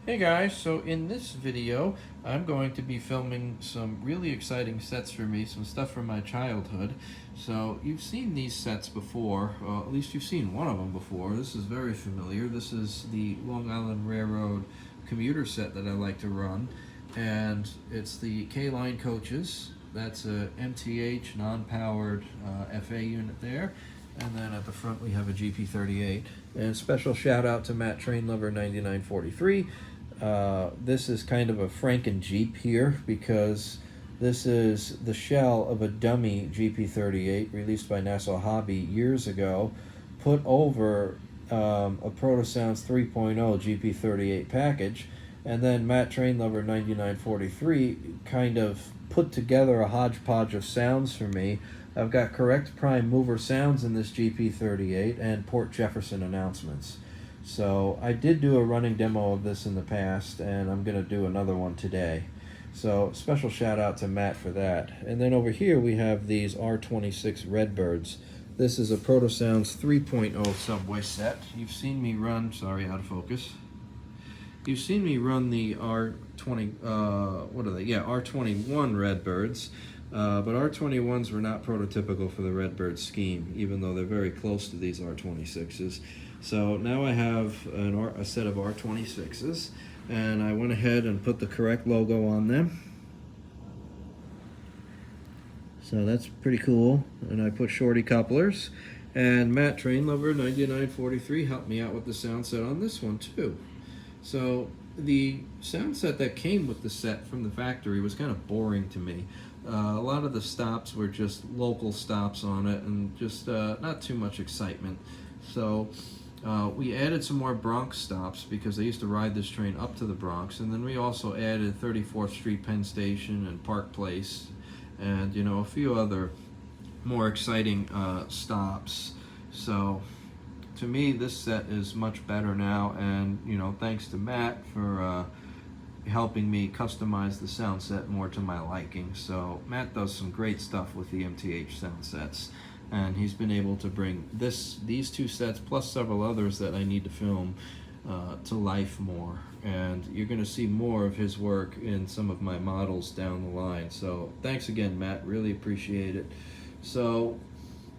Hey guys, so in this video I'm going to be filming some really exciting sets for me, some stuff from my childhood. So you've seen these sets before, at least you've seen one of them before. This is very familiar. This is the Long Island Railroad commuter set that I like to run, and it's the K-Line coaches. That's a MTH non-powered FA unit there. And then at the front we have a GP38. And special shout out to Matt Trainlover 9943. This is kind of a Franken Jeep here because this is the shell of a dummy GP38 released by Nassau Hobby years ago, put over a Protosounds 3.0 GP38 package, and then Matt Trainlover 9943 kind of put together a hodgepodge of sounds for me. I've got correct prime mover sounds in this GP38 and Port Jefferson announcements. So I did do a running demo of this in the past, and I'm going to do another one today. So special shout out to Matt for that. And then over here we have these R26 Redbirds. This is a Protosounds 3.0 subway set. You've seen me run, sorry, out of focus. You've seen me run the R21 Redbirds. But R21s were not prototypical for the Redbird scheme, even though they're very close to these R26s. So now I have a set of R26s, and I went ahead and put the correct logo on them. So that's pretty cool. And I put shorty couplers. And Matt Trainlover 9943 helped me out with the sound set on this one too. So the sound set that came with the set from the factory was kind of boring to me. A lot of the stops were just local stops on it and just not too much excitement. So we added some more Bronx stops because I used to ride this train up to the Bronx, and then we also added 34th Street Penn Station and Park Place and a few other more exciting stops. So to me this set is much better now, and thanks to Matt for helping me customize the sound set more to my liking. So Matt does some great stuff with the MTH sound sets, and he's been able to bring these two sets plus several others that I need to film to life more, and you're going to see more of his work in some of my models down the line. So thanks again, Matt, really appreciate it. So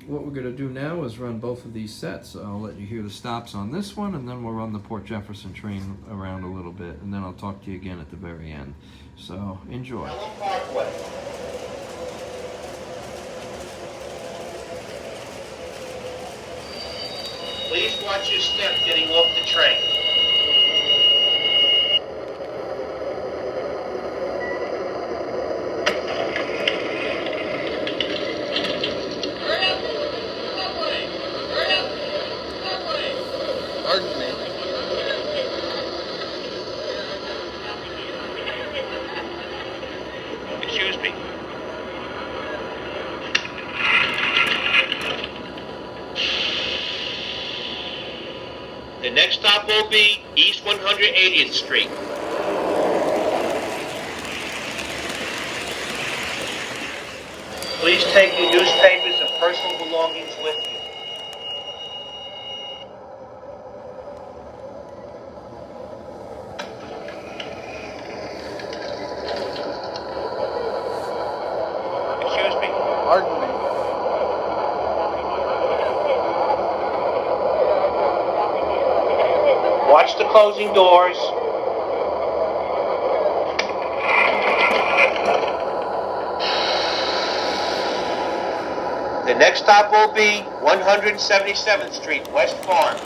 what we're going to do now is run both of these sets. I'll let you hear the stops on this one, and then we'll run the Port Jefferson train around a little bit, and then I'll talk to you again at the very end. So enjoy. Parkway. Please watch your step getting off the train. Excuse me. The next stop will be East 180th Street. Please take your newspapers and personal belongings with you. Pardon me. Watch the closing doors. The next stop will be 177th Street, West Farms.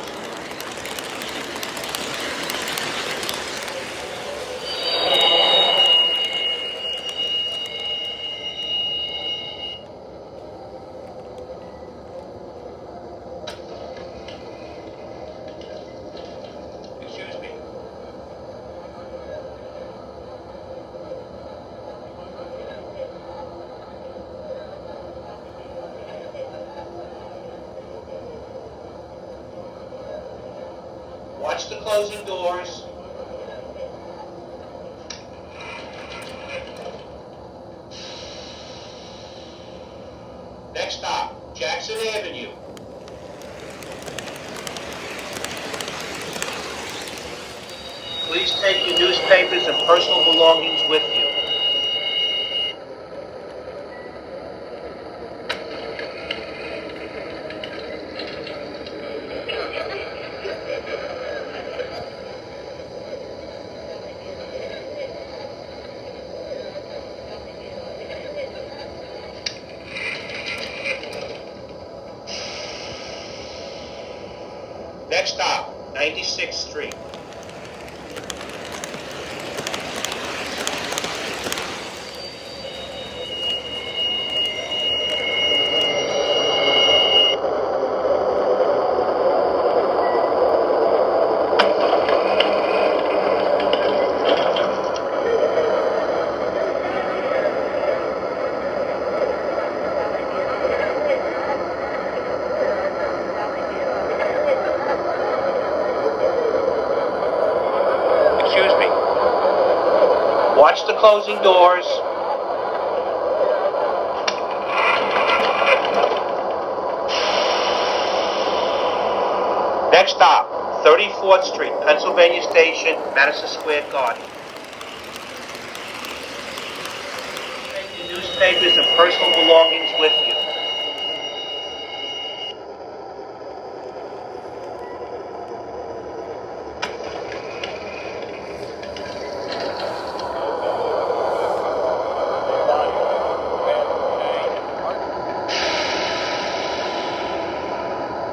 Watch the closing doors. Next stop, Jackson Avenue. Please take your newspapers and personal belongings with you. Next stop, 96th Street. Excuse me. Watch the closing doors. Next stop, 34th Street, Pennsylvania Station, Madison Square Garden. Take your newspapers and personal belongings with you.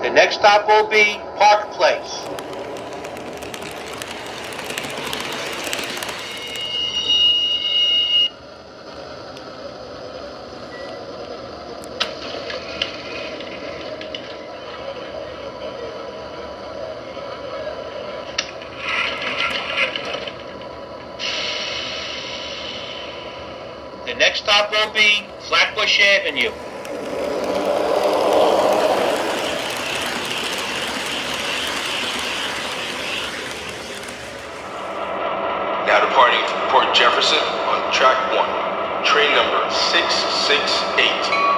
The next stop will be Park Place. The next stop will be Flatbush Avenue. Now departing from Port Jefferson on track 1, train number 668.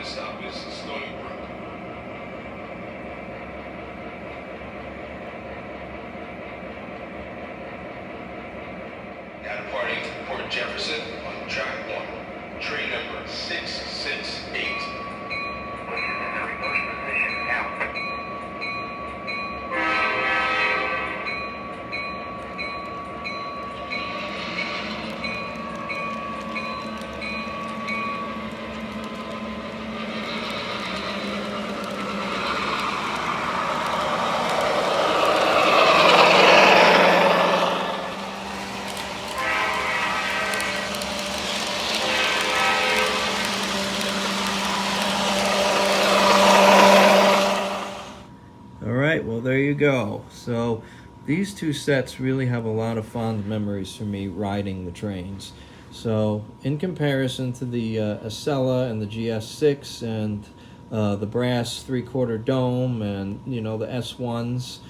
final stop is Stony Brook. Now departing Port Jefferson on track 1. Train number 668. Alright, well there you go. So these two sets really have a lot of fond memories for me riding the trains. So in comparison to the Acela and the GS6 and the brass 3/4 dome and the S1s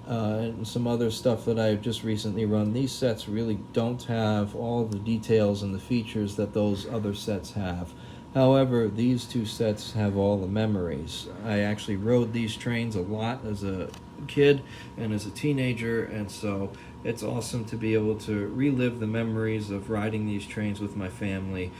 and some other stuff that I've just recently run, these sets really don't have all the details and the features that those other sets have. However, these two sets have all the memories. I actually rode these trains a lot as a kid and as a teenager, and so it's awesome to be able to relive the memories of riding these trains with my family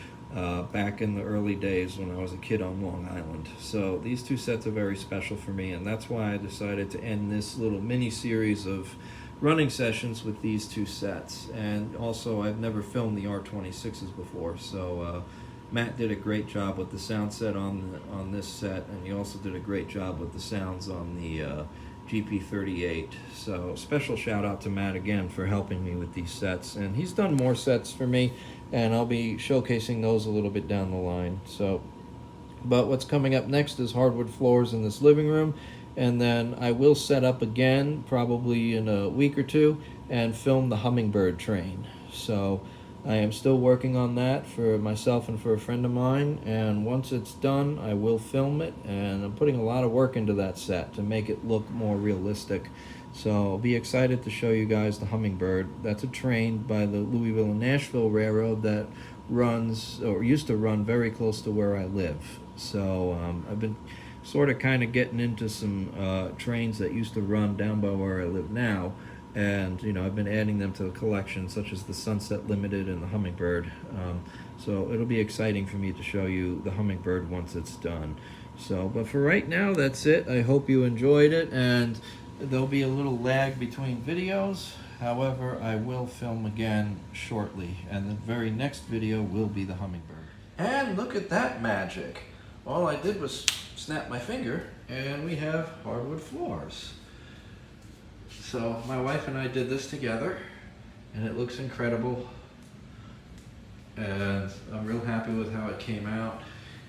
back in the early days when I was a kid on Long Island. So these two sets are very special for me, and that's why I decided to end this little mini series of running sessions with these two sets. And also, I've never filmed the R26s before, so Matt did a great job with the sound set on this set, and he also did a great job with the sounds on the GP38. So special shout out to Matt again for helping me with these sets, and he's done more sets for me, and I'll be showcasing those a little bit down the line. So, but what's coming up next is hardwood floors in this living room, and then I will set up again probably in a week or two and film the Hummingbird train. So I am still working on that for myself and for a friend of mine, and once it's done I will film it, and I'm putting a lot of work into that set to make it look more realistic. So I'll be excited to show you guys the Hummingbird. That's a train by the Louisville and Nashville Railroad that runs, or used to run, very close to where I live. So I've been sort of kind of getting into some trains that used to run down by where I live now, and I've been adding them to the collection, such as the Sunset Limited and the Hummingbird. So it'll be exciting for me to show you the Hummingbird once it's done. So, but for right now, that's it. I hope you enjoyed it, and there'll be a little lag between videos. However, I will film again shortly, and the very next video will be the Hummingbird. And look at that magic. All I did was snap my finger, and we have hardwood floors. So my wife and I did this together, and it looks incredible, and I'm real happy with how it came out.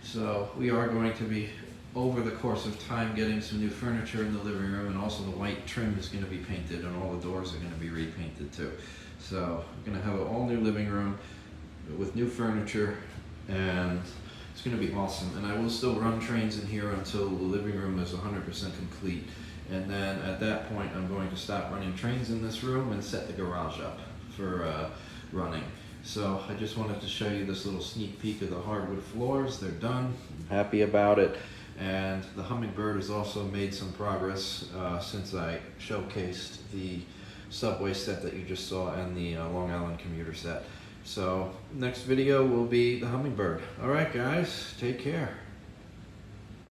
So we are going to be, over the course of time, getting some new furniture in the living room, and also the white trim is going to be painted, and all the doors are going to be repainted too. So we're going to have an all new living room with new furniture, and it's going to be awesome. And I will still run trains in here until the living room is 100% complete. And then at that point, I'm going to stop running trains in this room and set the garage up for running. So I just wanted to show you this little sneak peek of the hardwood floors. They're done. I'm happy about it. And the Hummingbird has also made some progress since I showcased the subway set that you just saw and the Long Island commuter set. So next video will be the Hummingbird. All right, guys, take care.